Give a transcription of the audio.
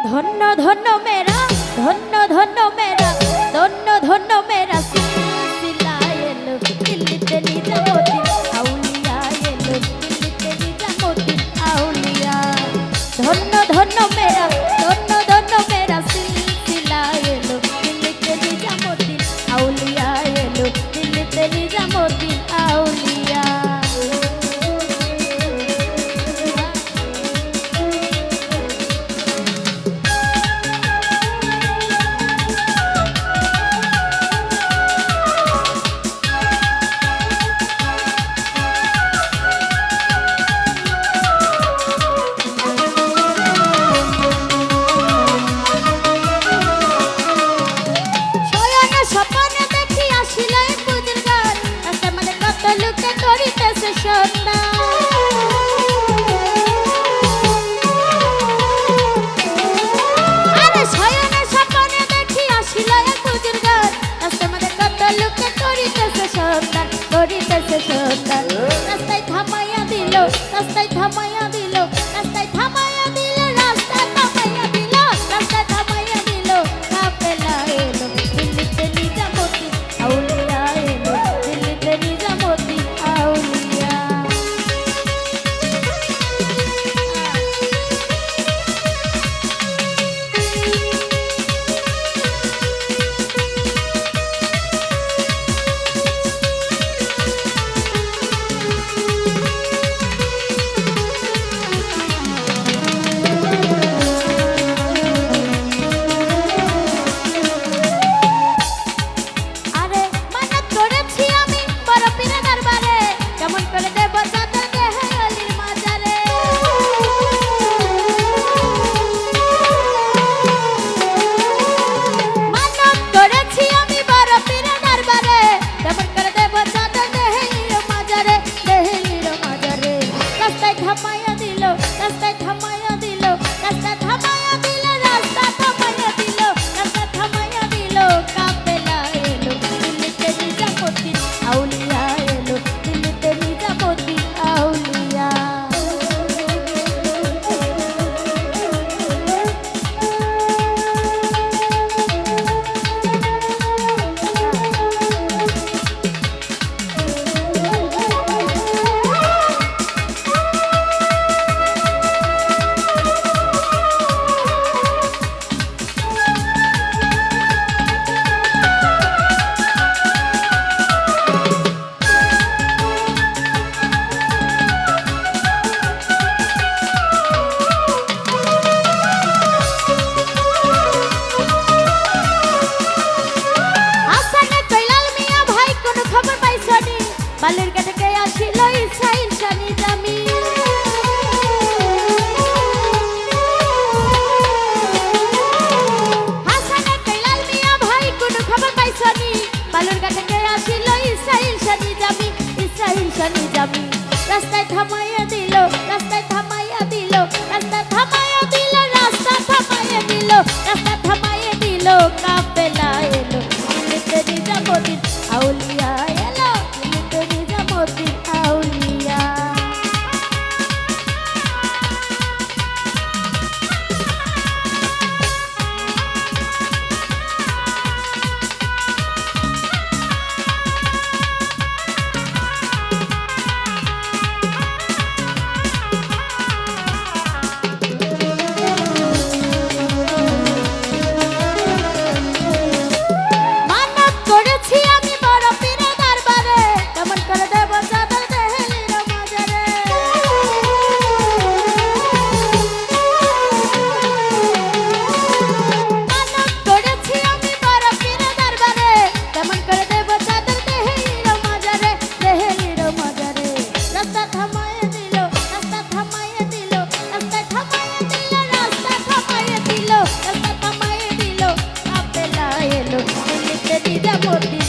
ধন্য ধন্য মেরা ধন্য ধন্য মেরা ধন্য ধন্য মেরা সিলসিলা এলো দিল্লিতে নিজামুদ্দিন আউলিয়া এলো দিল্লিতে নিজামুদ্দিন আউলিয়া ধন্য ধন্য মেরা ধন্য ধন্য মেরা সিলসিলা এলো দিল্লিতে নিজামুদ্দিন আউলিয়া এলো দিল্লিতে নিজামুদ্দিন আউলিয়া স্বপ্নে দেখি আসিল পুজোর গান আজকে আমাদের কত লোকে করিতেছে সন্ধ্যা আরে শয়নে স্বপ্নে দেখি আসিল পুজোর গান আজকে আমাদের কত লোকে করিতেছে সন্ধ্যা রাস্তায় থামাইয়া দিল রাস্তায় থামাইয়া দিল রাস্তায় থামাইয়া দিল রাস্তায় থামাইয়া দিল রাস্তায় থামাইয়া দিল কাফেলা এলো দিল্লিতে নিজামুদ্দিন আউলিয়া এলো দিল্লিতে নিজামুদ্দিন আউলিয়া থামাইয়া দিল রাস্তায় থামাইয়া দিল রাস্তায় থামাইয়া দিল রাস্তা থামাইয়া দিল রাস্তা থামাইয়া দিল কাফেলা এলো দিল্লিতে নিজামুদ্দিন আউলিয়া এলো দিল্লিতে নিজামুদ্দিন আউলিয়া বালুর কাছে আসিল ইসরাইল শানি জামি হাসানে কৈলাল মিয়া ভাই কোন খবর পাইছনি বালুর কাছে আসিল ইসরাইল শানি জামি ইসরাইল শানি জামি রাস্তায় থামাইয়া দিল রাস্তায় থামাইয়া দিল রাস্তায় থামাইয়া দিল রাস্তা থামাইয়া দিল রাস্তা থামাইয়া দিল কাফেলা এলো দিল্লিতে নিজামুদ্দিন আউলিয়া এলো দিল্লিতে নিজামুদ্দিন আউলিয়া দিল্লিতে নিজামুদ্দিন